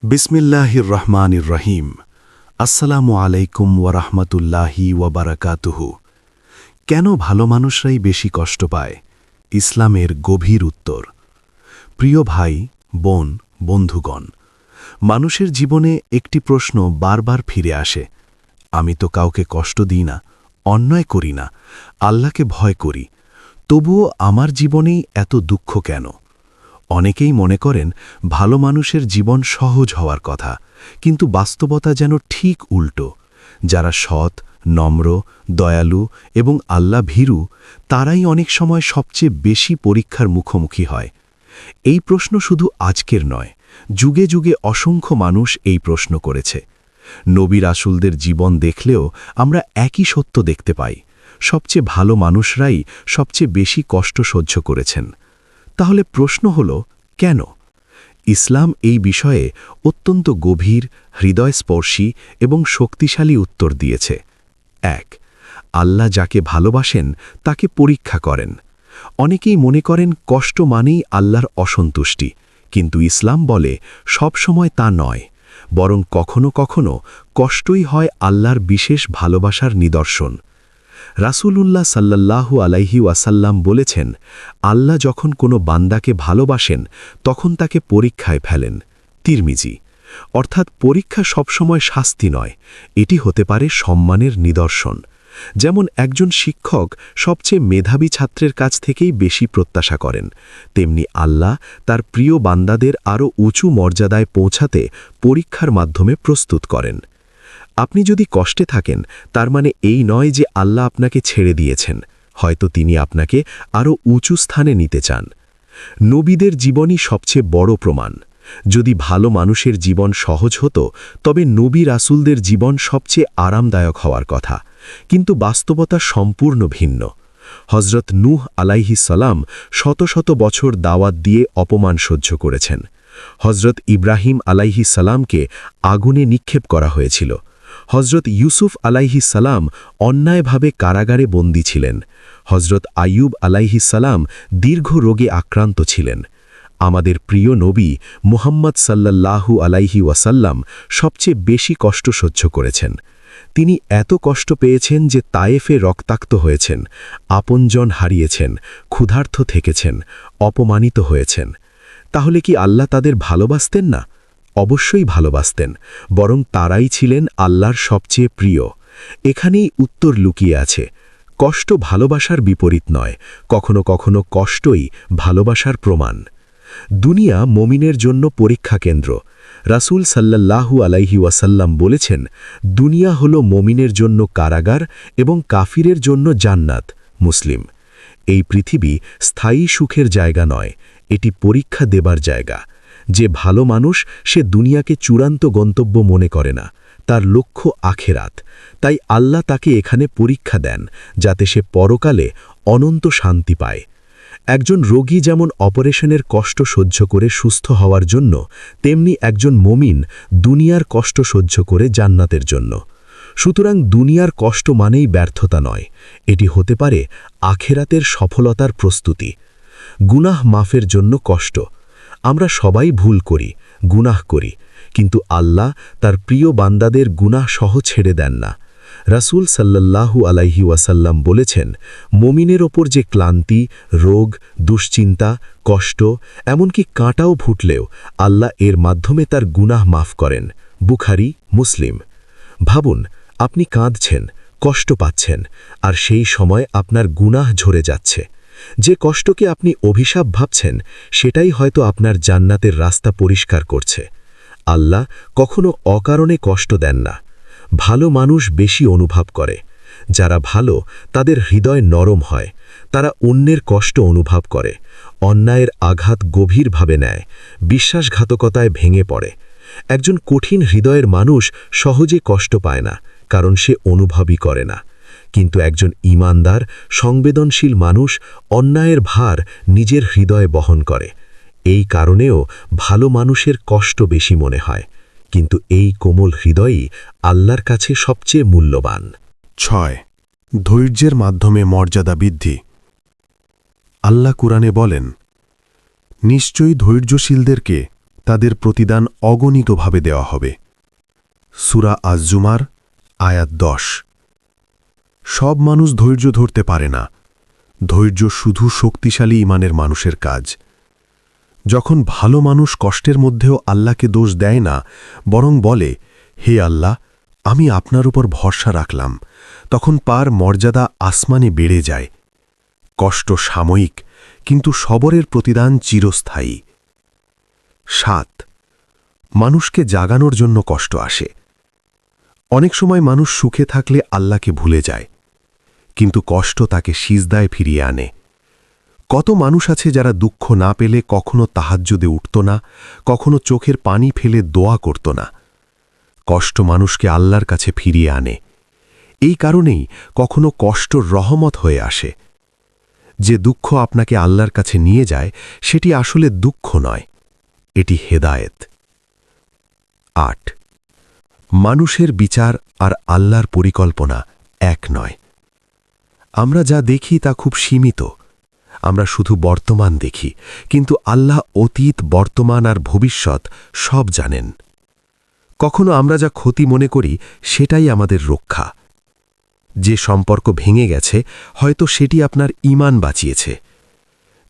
বিসমিল্লাহির রহমানির রহিম। আসসালামু আলাইকুম ওয়ারাহমাতুল্লাহি ওয়াবারাকাতুহু। কেন ভালো মানুষরাই বেশি কষ্ট পায়? ইসলামের গভীর উত্তর। প্রিয় ভাই, বোন, বন্ধুগণ, মানুষের জীবনে একটি প্রশ্ন বারবার ফিরে আসে। আমি তো কাউকে কষ্ট দিই না, অন্যায় করি না, আল্লাহকে ভয় করি, তবুও আমার জীবনেই এত দুঃখ কেন? অনেকেই মনে করেন ভালো মানুষের জীবন সহজ হওয়ার কথা, কিন্তু বাস্তবতা যেন ঠিক উল্টো। যারা সৎ, নম্র, দয়ালু এবং আল্লাহ ভীরু, তারাই অনেক সময় সবচেয়ে বেশি পরীক্ষার মুখোমুখি হয়। এই প্রশ্ন শুধু আজকের নয়, যুগে যুগে অসংখ্য মানুষ এই প্রশ্ন করেছে। নবী রাসূলদের জীবন দেখলেও আমরা একই সত্য দেখতে পাই। সবচেয়ে ভালো মানুষরাই সবচেয়ে বেশি কষ্ট সহ্য করেছেন। তাহলে প্রশ্ন হল, কেন? ইসলাম এই বিষয়ে অত্যন্ত গভীর, হৃদয়স্পর্শী এবং শক্তিশালী উত্তর দিয়েছে। ১. আল্লাহ যাকে ভালোবাসেন তাকে পরীক্ষা করেন। অনেকেই মনে করেন কষ্ট মানেই আল্লাহর অসন্তুষ্টি, কিন্তু ইসলাম বলে সব সময় তা নয়, বরং কখনো কখনো কষ্টই হয় আল্লাহর বিশেষ ভালোবাসার নিদর্শন। রাসূলুল্লাহ সাল্লাল্লাহু আলাইহি ওয়াসাল্লাম বলেছেন, আল্লাহ যখন কোনো বান্দাকে ভালোবাসেন তখন তাকে পরীক্ষায় ফেলেন। তিরমিজি। অর্থাৎ পরীক্ষা সবসময় শাস্তি নয়, এটি হতে পারে সম্মানের নিদর্শন। যেমন একজন শিক্ষক সবচেয়ে মেধাবী ছাত্রের কাছ থেকেই বেশি প্রত্যাশা করেন, তেমনি আল্লাহ তার প্রিয় বান্দাদের আরও উঁচু মর্যাদায় পৌঁছাতে পরীক্ষার মাধ্যমে প্রস্তুত করেন। আপনি যদি কষ্টে থাকেন, তার মানে এই নয় যে আল্লাহ আপনাকে ছেড়ে দিয়েছেন, হয়তো তিনি আপনাকে আরও উঁচু স্থানে নিতে চান। নবীদের জীবনই সবচেয়ে বড় প্রমাণ। যদি ভালো মানুষের জীবন সহজ হতো, তবে নবী রাসূলদের জীবন সবচেয়ে আরামদায়ক হওয়ার কথা, কিন্তু বাস্তবতা সম্পূর্ণ ভিন্ন। হজরত নূহ আলাইহিস সালাম শত শত বছর দাওয়াত দিয়ে অপমান সহ্য করেছেন। হজরত ইব্রাহিম আলাইহিস সালামকে আগুনে নিক্ষেপ করা হয়েছিল। হজরত ইউসুফ আলাইহিস সালাম অন্যায়ভাবে কারাগারে বন্দী ছিলেন। হজরত আইয়ুব আলাইহিস সালাম দীর্ঘ রোগে আক্রান্ত ছিলেন। আমাদের প্রিয় নবী মুহাম্মদ সাল্লাল্লাহু আলাইহি ওয়াসাল্লাম সবচেয়ে বেশি কষ্ট সহ্য করেছেন। তিনি এত কষ্ট পেয়েছেন যে তায়েফে রক্তাক্ত হয়েছেন, আপনজন হারিয়েছেন, ক্ষুধার্ত থেকেছেন, অপমানিত হয়েছেন। তাহলে কি আল্লাহ তাদের ভালোবাসতেন না? অবশ্যই ভালোবাসতেন, বরং তারাই ছিলেন আল্লাহর সবচেয়ে প্রিয়। এখানেই উত্তর লুকিয়ে আছে। কষ্ট ভালোবাসার বিপরীত নয়, কখনো কখনো কষ্টই ভালোবাসার প্রমাণ। দুনিয়া মুমিনের জন্য পরীক্ষা কেন্দ্র। রাসূল সাল্লাল্লাহু আলাইহি ওয়াসাল্লাম বলেছেন, দুনিয়া হল মুমিনের জন্য কারাগার এবং কাফিরের জন্য জান্নাত। মুসলিম। এই পৃথিবী স্থায়ী সুখের জায়গা নয়, এটি পরীক্ষা দেবার জায়গা। যে ভালো মানুষ, সে দুনিয়াকে চূড়ান্ত গন্তব্য মনে করে না, তার লক্ষ্য আখেরাত। তাই আল্লাহ তাকে এখানে পরীক্ষা দেন, যাতে সে পরকালে অনন্ত শান্তি পায়। একজন রোগী যেমন অপারেশনের কষ্ট সহ্য করে সুস্থ হওয়ার জন্য, তেমনি একজন মুমিন দুনিয়ার কষ্ট সহ্য করে জান্নাতের জন্য। সুতরাং দুনিয়ার কষ্ট মানেই ব্যর্থতা নয়, এটি হতে পারে আখেরাতের সফলতার প্রস্তুতি। গুনাহ মাফের জন্য কষ্ট। আমরা সবাই ভুল করি, গুনাহ করি, কিন্তু আল্লাহ তার প্রিয় বান্দাদের গুনাহ সহ ছেড়ে দেন না। রাসূল সাল্লাল্লাহু আলাইহি ওয়াসাল্লাম বলেছেন, মুমিনের ওপর যে ক্লান্তি, রোগ, দুশ্চিন্তা, কষ্ট, এমনকি কাঁটাও ফুটলেও আল্লাহ এর মাধ্যমে তার গুনাহ মাফ করেন। বুখারী, মুসলিম। ভাবুন, আপনি কাঁদছেন, কষ্ট পাচ্ছেন, আর সেই সময় আপনার গুনাহ ঝরে যাচ্ছে। যে কষ্টকে আপনি অভিশাপ ভাবছেন, সেটাই হয়তো আপনার জান্নাতের রাস্তা পরিষ্কার করছে। আল্লাহ কখনো অকারণে কষ্ট দেন না। ভালো মানুষ বেশি অনুভব করে। যারা ভালো, তাদের হৃদয় নরম হয়, তারা অন্যের কষ্ট অনুভব করে, অন্যায়ের আঘাত গভীরভাবে নেয়, বিশ্বাসঘাতকতায় ভেঙে পড়ে। একজন কঠিন হৃদয়ের মানুষ সহজে কষ্ট পায় না, কারণ সে অনুভবই করে না। কিন্তু একজন ঈমানদার, সংবেদনশীল মানুষ অন্যায়ের ভার নিজের হৃদয়ে বহন করে। এই কারণেও ভালো মানুষের কষ্ট বেশি মনে হয়, কিন্তু এই কোমল হৃদয়ই আল্লাহর কাছে সবচেয়ে মূল্যবান। ৬. ধৈর্যের মাধ্যমে মর্যাদা বৃদ্ধি। আল্লাহ কুরআনে বলেন, নিশ্চয়ই ধৈর্যশীলদেরকে তাদের প্রতিদান অগণিতভাবে দেওয়া হবে। সূরা আজ-জুমার আয়াত 10। সব মানুষ ধৈর্য ধরতে পারে না। ধৈর্য শুধু শক্তিশালী ঈমানের মানুষের কাজ। যখন ভালো মানুষ কষ্টের মধ্যেও আল্লাহকে দোষ দেয় না, বরং বলে, হে আল্লাহ, আমি আপনার উপর ভরসা রাখলাম, তখন পার মর্যাদা আসমানে বেড়ে যায়। কষ্ট সাময়িক, কিন্তু সবরের প্রতিদান চিরস্থায়ী। 7. মানুষকে জাগানোর জন্য কষ্ট আসে। অনেক সময় মানুষ সুখে থাকলে আল্লাহকে ভুলে যায়, কিন্তু কষ্ট তাকে সিজদায় ফিরিয়ে আনে। কত মানুষ আছে যারা দুঃখ না পেলে কখনো তাহাজ্জুদে উঠত না, কখনো চোখের পানি ফেলে দোয়া করত না। কষ্ট মানুষকে আল্লাহর কাছে ফিরিয়ে আনে। এই কারণেই কখনো কষ্ট রহমত হয়ে আসে। যে দুঃখ আপনাকে আল্লাহর কাছে নিয়ে যায়, সেটি আসলে দুঃখ নয়, এটি হেদায়েত। 8. মানুষের বিচার আর আল্লাহর পরিকল্পনা এক নয়। আমরা যা দেখি তা খুব সীমিত। আমরা শুধু বর্তমান দেখি, কিন্তু আল্লাহ অতীত, বর্তমান আর ভবিষ্যৎ সব জানেন। কখনো আমরা যা ক্ষতি মনে করি সেটাই আমাদের রক্ষা। যে সম্পর্ক ভেঙে গেছে, হয়তো সেটি আপনার ঈমান বাঁচিয়েছে।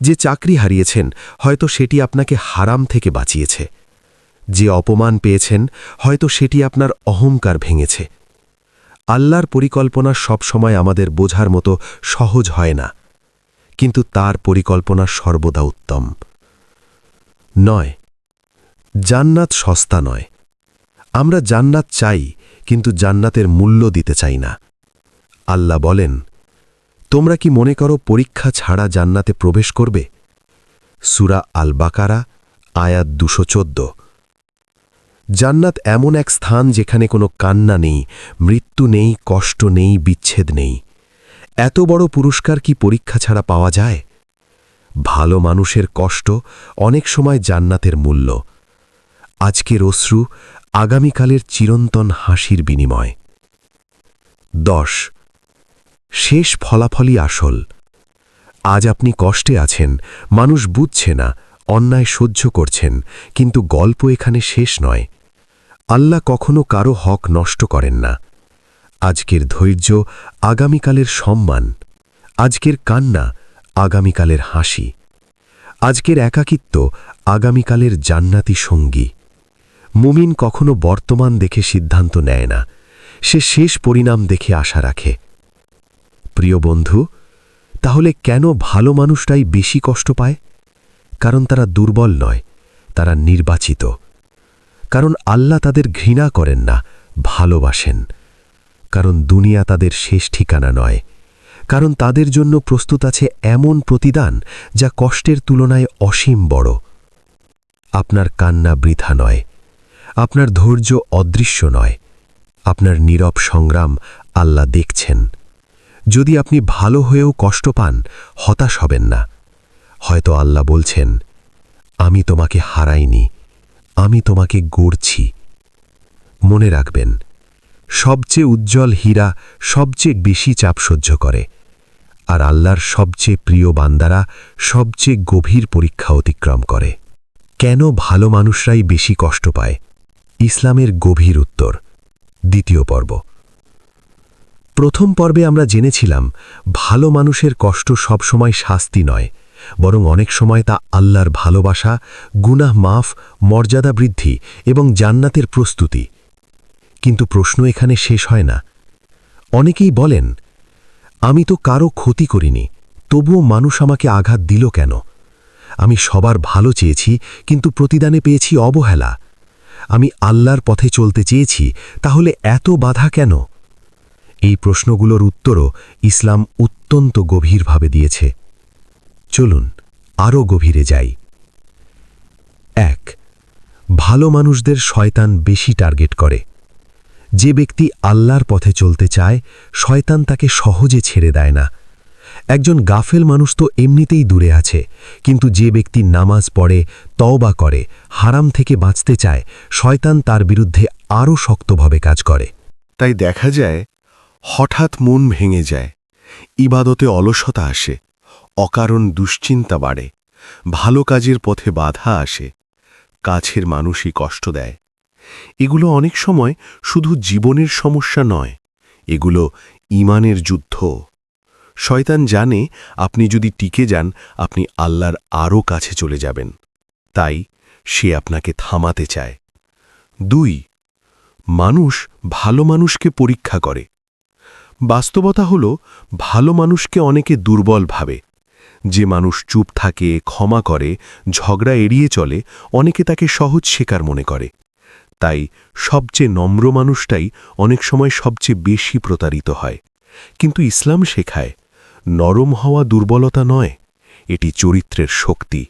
যে চাকরি হারিয়েছেন, হয়তো সেটি আপনাকে হারাম থেকে বাঁচিয়েছে। যে অপমান পেয়েছেন, হয়তো সেটি আপনার অহংকার ভেঙেছে। আল্লাহর পরিকল্পনা সবসময় আমাদের বোঝার মতো সহজ হয় না, কিন্তু তার পরিকল্পনা সর্বদা উত্তম। 9. জান্নাত সস্তা নয়। আমরা জান্নাত চাই, কিন্তু জান্নাতের মূল্য দিতে চাই না। আল্লাহ বলেন, তোমরা কি মনে করো পরীক্ষা ছাড়া জান্নাতে প্রবেশ করবে? সূরা আল বাকারা আয়াত 214। জান্নাত এমন এক স্থান যেখানে কোনো কান্না নেই, মৃত্যু নেই, কষ্ট নেই, বিচ্ছেদ নেই। এত বড় পুরস্কার কি পরীক্ষা ছাড়া পাওয়া যায়? ভালো মানুষের কষ্ট অনেক সময় জান্নাতের মূল্য। আজকের অশ্রু আগামীকালের চিরন্তন হাসির বিনিময়। 10. শেষ ফলাফলই আসল। আজ আপনি কষ্টে আছেন, মানুষ বুঝছে না, অন্যায় সহ্য করছেন, কিন্তু গল্প এখানে শেষ নয়। আল্লাহ কখনো কারো হক নষ্ট করেন না। আজকের ধৈর্য আগামীকালের সম্মান, আজকের কান্না আগামীকালের হাসি, আজকের একাকিত্ব আগামীকালের জান্নাতি সঙ্গী। মুমিন কখনো বর্তমান দেখে সিদ্ধান্ত নেয় না, সে শেষ পরিণাম দেখে আশা রাখে। প্রিয় বন্ধু, তাহলে কেন ভালো মানুষটাই বেশি কষ্ট পায়? কারণ তারা দুর্বল নয়, তারা নির্বাচিত। কারণ আল্লাহ তাদের ঘৃণা করেন না, ভালোবাসেন। কারণ দুনিয়া তাদের শেষ ঠিকানা নয়। কারণ তাদের জন্য প্রস্তুত আছে এমন প্রতিদান যা কষ্টের তুলনায় অসীম বড়। আপনার কান্না বৃথা নয়, আপনার ধৈর্য অদৃশ্য নয়, আপনার নীরব সংগ্রাম আল্লাহ দেখছেন। যদি আপনি ভালো হয়েও কষ্ট পান, হতাশ হবেন না। হয়তো আল্লাহ বলছেন, আমি তোমাকে হারাইনি, আমি তোমাকে গড়ছি। মনে রাখবেন, সবচেয়ে উজ্জ্বল হীরা সবচেয়ে বেশি চাপ সহ্য করে, আর আল্লাহর সবচেয়ে প্রিয় বান্দারা সবচেয়ে গভীর পরীক্ষা অতিক্রম করে। কেন ভালো মানুষরাই বেশি কষ্ট পায়? ইসলামের গভীর উত্তর। দ্বিতীয় পর্ব। প্রথম পর্বে আমরা জেনেছিলাম, ভালো মানুষের কষ্ট সবসময় শাস্তি নয়, বরং অনেক সময় তা আল্লাহর ভালোবাসা, গুনাহ মাফ, মর্যাদা বৃদ্ধি এবং জান্নাতের প্রস্তুতি। কিন্তু প্রশ্ন এখানে শেষ হয় না। অনেকেই বলেন, আমি তো কারো ক্ষতি করিনি, তবুও মানুষ আমাকে আঘাত দিল কেন? আমি সবার ভালো চেয়েছি, কিন্তু প্রতিদানে পেয়েছি অবহেলা। আমি আল্লাহর পথে চলতে চেয়েছি, তাহলে এত বাধা কেন? এই প্রশ্নগুলোর উত্তরও ইসলাম অত্যন্ত গভীরভাবে দিয়েছে। চলুন আরও গভীরে যাই। 1. ভালো মানুষদের শয়তান বেশি টার্গেট করে। যে ব্যক্তি আল্লাহর পথে চলতে চায়, শয়তান তাকে সহজে ছেড়ে দেয় না। একজন গাফেল মানুষ তো এমনিতেই দূরে আছে, কিন্তু যে ব্যক্তি নামাজ পড়ে, তওবা করে, হারাম থেকে বাঁচতে চায়, শয়তান তার বিরুদ্ধে আরও শক্তভাবে কাজ করে। তাই দেখা যায়, হঠাৎ মন ভেঙে যায়, ইবাদতে অলসতা আসে, অকারণ দুশ্চিন্তা বাড়ে, ভালো কাজের পথে বাধা আসে। কাছের মানুষই কষ্ট দেয়। এগুলো অনেক সময় শুধু জীবনের সমস্যা নয়, এগুলো ঈমানের যুদ্ধ। শয়তান জানে আপনি যদি টিকে যান আপনি আল্লাহর আরও কাছে চলে যাবেন, তাই সে আপনাকে থামাতে চায়। 2. মানুষ ভালো মানুষকে পরীক্ষা করে। বাস্তবতা হল ভালো মানুষকে অনেকে দুর্বল ভাবে। যে মানুষ চুপ থাকে, ক্ষমা করে, ঝগড়া এড়িয়ে চলে, অনেকে তাকে সহজ শেখার মনে করে। তাই সবচেয়ে নম্র মানুষটাই অনেক সময় সবচেয়ে বেশি প্রতারিত হয়। কিন্তু ইসলাম শেখায় নরম হওয়া দুর্বলতা নয়, এটি চরিত্রের শক্তি।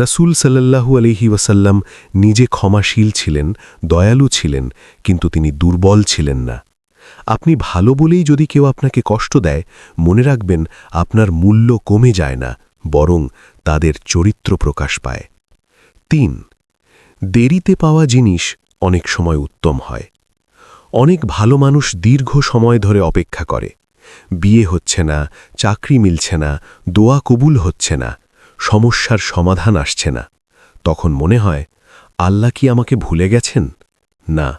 রাসূল সাল্লাল্লাহু আলাইহি ওয়াসাল্লাম নিজে ক্ষমাশীল ছিলেন, দয়ালু ছিলেন, কিন্তু তিনি দুর্বল ছিলেন না। আপনি ভালো বলেই যদি কেউ আপনাকে কষ্ট দেয়, মনে রাখবেন আপনার মূল্য কমে যায় না, বরং তাদের চরিত্র প্রকাশ পায়। 3. দেরিতে পাওয়া জিনিস অনেক সময় উত্তম হয়। অনেক ভালো মানুষ দীর্ঘ সময় ধরে অপেক্ষা করে। বিয়ে হচ্ছে না, চাকরি মিলছে না, দোয়া কবুল হচ্ছে না, সমস্যার সমাধান আসছে না। তখন মনে হয় আল্লাহ কি আমাকে ভুলে গেছেন? না,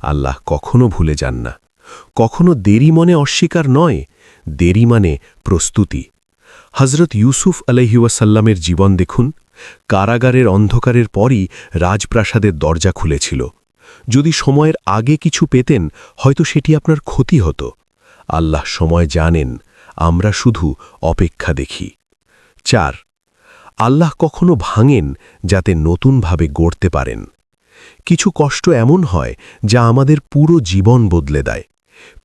আল্লাহ কখনো ভুলে যান না। কখনো দেরি মনে অস্বীকার নয়, দেরি মানে প্রস্তুতি। হজরত ইউসুফ আলাইহি ওয়াসাল্লামের জীবন দেখুন। কারাগারের অন্ধকারের পরই রাজপ্রাসাদের দরজা খুলেছিল। যদি সময়ের আগে কিছু পেতেন হয়তো সেটি আপনার ক্ষতি হতো। আল্লাহ সময় জানেন, আমরা শুধু অপেক্ষা দেখি। 4. আল্লাহ কখনো ভাঙেন যাতে নতুনভাবে গড়তে পারেন। কিছু কষ্ট এমন হয় যা আমাদের পুরো জীবন বদলে দেয়।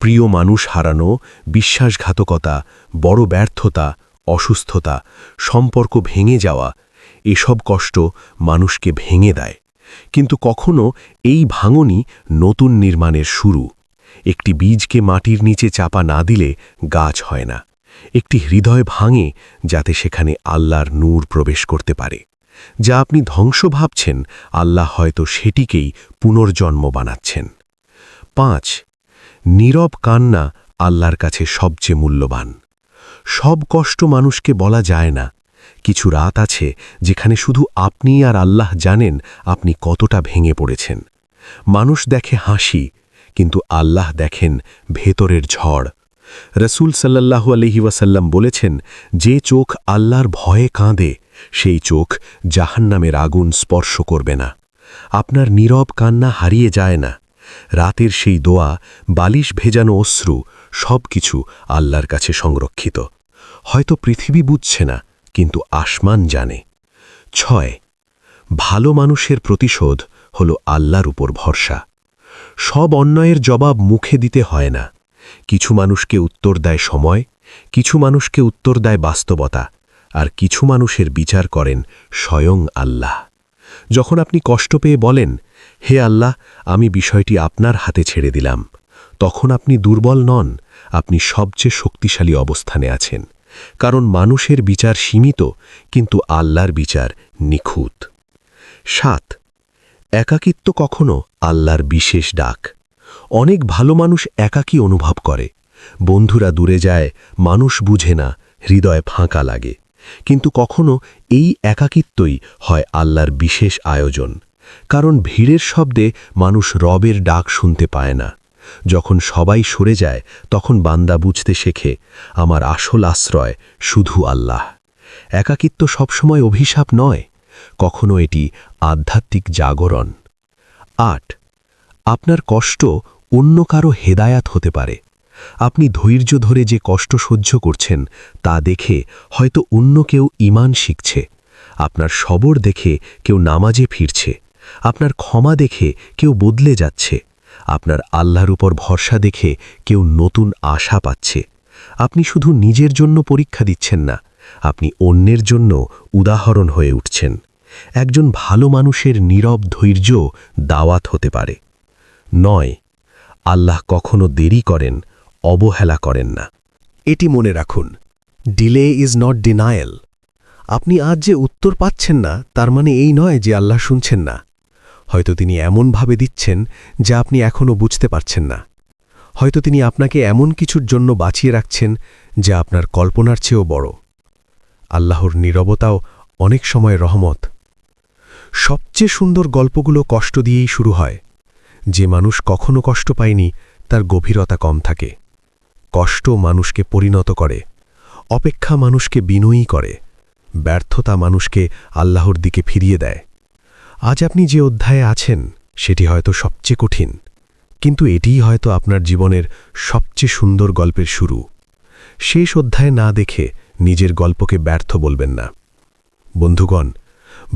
প্রিয় মানুষ হারানো, বিশ্বাসঘাতকতা, বড় ব্যর্থতা, অসুস্থতা, সম্পর্ক ভেঙে যাওয়া, এসব কষ্ট মানুষকে ভেঙে দেয়। কিন্তু কখনো এই ভাঙনই নতুন নির্মাণের শুরু। একটি বীজকে মাটির নিচে চাপা না দিলে গাছ হয় না। একটি হৃদয় ভাঙে যাতে সেখানে আল্লাহর নূর প্রবেশ করতে পারে। যা আপনি ধ্বংস ভাবছেন, আল্লাহ হয়তো সেটিকেই পুনর্জন্ম বানাচ্ছেন। 5. নীরব কান্না আল্লাহর কাছে সবচেয়ে মূল্যবান। সব কষ্ট মানুষকে বলা যায় না। কিছু রাত আছে যেখানে শুধু আপনি আর আল্লাহ জানেন আপনি কতটা ভেঙে পড়েছেন। মানুষ দেখে হাসি, কিন্তু আল্লাহ দেখেন ভেতরের ঝড়। রাসূল সাল্লাল্লাহু আলাইহি ওয়াসাল্লাম বলেছেন, যে চোখ আল্লাহর ভয়ে কাঁদে সেই চোখ জাহান্নামের আগুন স্পর্শ করবে না। আপনার নীরব কান্না হারিয়ে যায় না। রাতের সেই দোয়া, বালিশ ভেজানো অশ্রু, সব কিছু আল্লাহর কাছে সংরক্ষিত। হয়তো পৃথিবী বুঝছে না, কিন্তু আসমান জানে। 6. ভালো মানুষের প্রতিশোধ হল আল্লাহর উপর ভরসা। সব অন্যায়ের জবাব মুখে দিতে হয় না। কিছু মানুষকে উত্তর দেয় সময়, কিছু মানুষকে উত্তর দেয় বাস্তবতা, আর কিছু মানুষের বিচার করেন স্বয়ং আল্লাহ। যখন আপনি কষ্ট পেয়ে বলেন, হে আল্লাহ, আমি বিষয়টি আপনার হাতে ছেড়ে দিলাম, তখন আপনি দুর্বল নন, আপনি সবচেয়ে শক্তিশালী অবস্থানে আছেন। কারণ মানুষের বিচার সীমিত, কিন্তু আল্লাহর বিচার নিখুঁত। 7. একাকিত্ব কখনো আল্লাহর বিশেষ ডাক। অনেক ভালো মানুষ একাকী অনুভব করে। বন্ধুরা দূরে যায়, মানুষ বুঝে না, হৃদয় ফাঁকা লাগে। কিন্তু কখনো এই একাকিত্বই হয় আল্লাহর বিশেষ আয়োজন। কারণ ভিড়ের শব্দে মানুষ রবের ডাক শুনতে পায় না। যখন সবাই সরে যায় তখন বান্দা বুঝতে শেখে, আমার আসল আশ্রয় শুধু আল্লাহ। একাকিত্ব সবসময় অভিশাপ নয়, কখনো এটি আধ্যাত্মিক জাগরণ। 8. আপনার কষ্ট অন্য কারো হেদায়াত হতে পারে। আপনি ধৈর্য ধরে যে কষ্ট সহ্য করছেন তা দেখে হয়তো অন্য কেউ ঈমান শিখছে। আপনার সবর দেখে কেউ নামাজে ফিরছে। আপনার ক্ষমা দেখে কেউ বদলে যাচ্ছে। আপনার আল্লাহর উপর ভরসা দেখে কেউ নতুন আশা পাচ্ছে। আপনি শুধু নিজের জন্য পরীক্ষা দিচ্ছেন না, আপনি অন্যের জন্য উদাহরণ হয়ে উঠছেন। একজন ভালো মানুষের নীরব ধৈর্য দাওয়াত হতে পারে। 9. আল্লাহ কখনো দেরি করেন, অবহেলা করেন না। এটি মনে রাখুন, ডিলে ইজ নট ডিনায়েল। আপনি আজ যে উত্তর পাচ্ছেন না তার মানে এই নয় যে আল্লাহ শুনছেন না। হয়তো তিনি এমনভাবে দিচ্ছেন যা আপনি এখনও বুঝতে পারছেন না। হয়তো তিনি আপনাকে এমন কিছুর জন্য বাঁচিয়ে রাখছেন যা আপনার কল্পনার চেয়েও বড়। আল্লাহর নীরবতাও অনেক সময় রহমত। সবচেয়ে সুন্দর গল্পগুলো কষ্ট দিয়েই শুরু হয়। যে মানুষ কখনো কষ্ট পায়নি তার গভীরতা কম থাকে। কষ্ট মানুষকে পরিণত করে, অপেক্ষা মানুষকে বিনয়ী করে, ব্যর্থতা মানুষকে আল্লাহর দিকে ফিরিয়ে দেয়। আজ আপনি যে অধ্যায়ে আছেন সেটি হয়তো সবচেয়ে কঠিন, কিন্তু এটিই হয়তো আপনার জীবনের সবচেয়ে সুন্দর গল্পের শুরু। শেষ অধ্যায় না দেখে নিজের গল্পকে ব্যর্থ বলবেন না। বন্ধুগণ,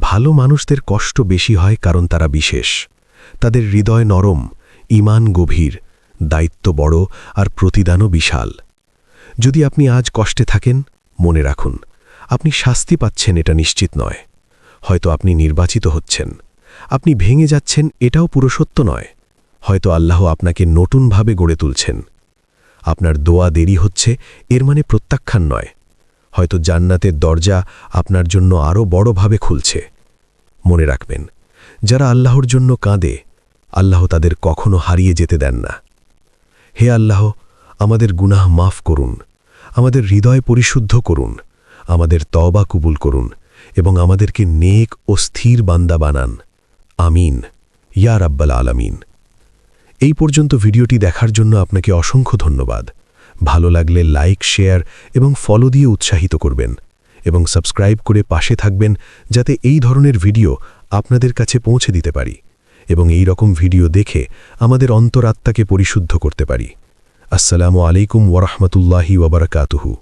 ভালো মানুষদের কষ্ট বেশি হয় কারণ তারা বিশেষ। তাদের হৃদয় নরম, ঈমান গভীর, দায়িত্ব বড় আর প্রতিদানও বিশাল। যদি আপনি আজ কষ্টে থাকেন, মনে রাখুন, আপনি শাস্তি পাচ্ছেন এটা নিশ্চিত নয়। হয়তো আপনি নির্বাচিত হচ্ছেন, আপনি ভেঙে যাচ্ছেন এটাও পুরো সত্য নয়। হয়তো আল্লাহ আপনাকে নতুনভাবে গড়ে তুলছেন। আপনার দোয়া দেরি হচ্ছে এর মানে প্রত্যাখ্যান নয়। হয়তো জান্নাতের দরজা আপনার জন্য আরও বড়ভাবে খুলছে। মনে রাখবেন, যারা আল্লাহর জন্য কাঁদে, আল্লাহ তাদের কখনো হারিয়ে যেতে দেন না। হে আল্লাহ, আমাদের গুনাহ মাফ করুন, আমাদের হৃদয় পরিশুদ্ধ করুন, আমাদের তওবা কবুল করুন এবং আমাদেরকে নেক ও স্থির বান্দা বানান। আমিন, ইয়া রাব্বাল আলামিন। এই পর্যন্ত ভিডিওটি দেখার জন্য আপনাকে অসংখ্য ধন্যবাদ। ভালো লাগলে লাইক, শেয়ার এবং ফলো দিয়ে উৎসাহিত করবেন এবং সাবস্ক্রাইব করে পাশে থাকবেন যাতে এই ধরনের ভিডিও আপনাদের কাছে পৌঁছে দিতে পারি এবং এই রকম ভিডিও দেখে আমাদের অন্তরাত্মাকে পরিশুদ্ধ করতে পারি। আসসালামু আলাইকুম ওয়া রাহমাতুল্লাহি ওয়া বারাকাতুহু।